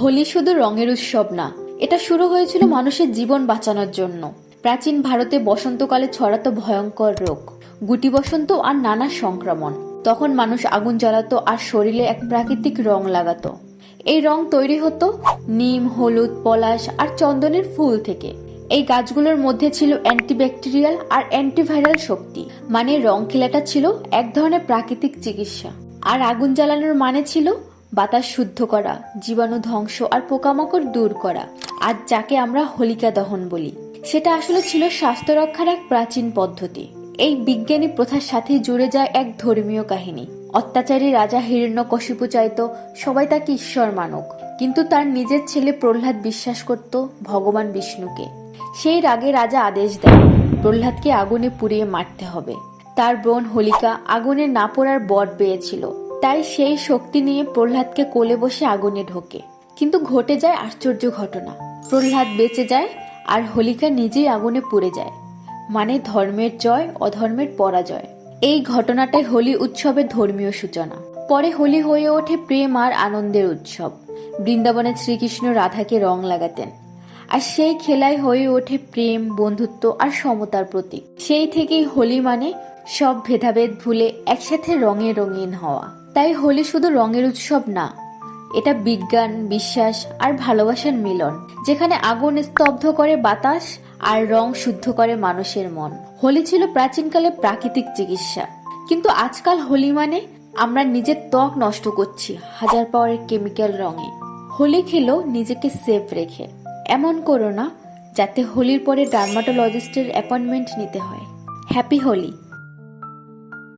হোলি শুধু রঙের উৎসব না, এটা শুরু হয়েছিল মানুষের জীবন বাঁচানোর জন্য। প্রাচীন ভারতে বসন্তকালে ছড়াতো ভয়ঙ্কর রোগ, গুটি বসন্ত আর নানা সংক্রমণ। তখন মানুষ আগুন জ্বালাতো আর শরীরে এক প্রাকৃতিক রং লাগাতো। এই রং তৈরি হতো নিম, হলুদ, পলাশ আর চন্দনের ফুল থেকে। এই গাছগুলোর মধ্যে ছিল অ্যান্টিব্যাকটেরিয়াল আর অ্যান্টিভাইরাল শক্তি। মানে রং খেলাটা ছিল এক ধরনের প্রাকৃতিক চিকিৎসা। আর আগুন জ্বালানোর মানে ছিল বাতাস শুদ্ধ করা, জীবাণু ধ্বংস আর পোকামাকড় দূর করা। আজ যাকে আমরা হোলিকা দহন বলি, সেটা আসলে ছিল স্বাস্থ্য রক্ষার এক প্রাচীন পদ্ধতি। এই বিজ্ঞানী প্রথার সাথে জুড়ে যায় এক ধর্মীয় কাহিনী। অত্যাচারী রাজা হিরণ্যকশিপু চাইতো সবাই তাকে ঈশ্বর মানুক, কিন্তু তার নিজের ছেলে প্রহ্লাদ বিশ্বাস করত ভগবান বিষ্ণুকে। সেই রাগে রাজা আদেশ দেয় প্রহ্লাদকে আগুনে পুড়িয়ে মারতে হবে। তার বোন হোলিকা আগুনে না পড়ার বর পেয়েছিল, তাই সেই শক্তি নিয়ে প্রহ্লাদকে কোলে বসে আগুনে ঢোকে। কিন্তু ঘটে যায় আশ্চর্য ঘটনা, প্রহ্লাদ বেঁচে যায় আর হোলিকা নিজেই আগুনে পুড়ে যায়। মানে ধর্মের জয়, অধর্মের পরাজয়। এই ঘটনাটাই হোলি উৎসবের ধর্মীয় সূচনা। পরে হোলি হয়ে ওঠে প্রেম আর আনন্দের উৎসব। বৃন্দাবনে শ্রীকৃষ্ণ রাধাকে রং লাগাতেন, আর সেই খেলায় হয়ে ওঠে প্রেম, বন্ধুত্ব আর সমতার প্রতীক। সেই থেকেই হোলি মানে সব ভেদাভেদ ভুলে একসাথে রঙে রঙিন হওয়া। তাই হোলি শুধু রঙের উৎসব না, এটা বিজ্ঞান, বিশ্বাস আর ভালোবাসার মিলন, যেখানে আগুন স্তব্ধ করে বাতাস আর রং শুদ্ধ করে মানুষের মন। হোলি ছিল প্রাচীনকালে প্রাকৃতিক চিকিৎসা, কিন্তু আজকাল হোলি মানে আমরা নিজের ত্বক নষ্ট করছি হাজার পাওয়ারের কেমিক্যাল রঙে। হোলি খেলো নিজেকে সেফ রেখে। এমন করো না যাতে হোলির পরে ডার্মাটোলজিস্টের অ্যাপয়েন্টমেন্ট নিতে হয়। হ্যাপি হোলি।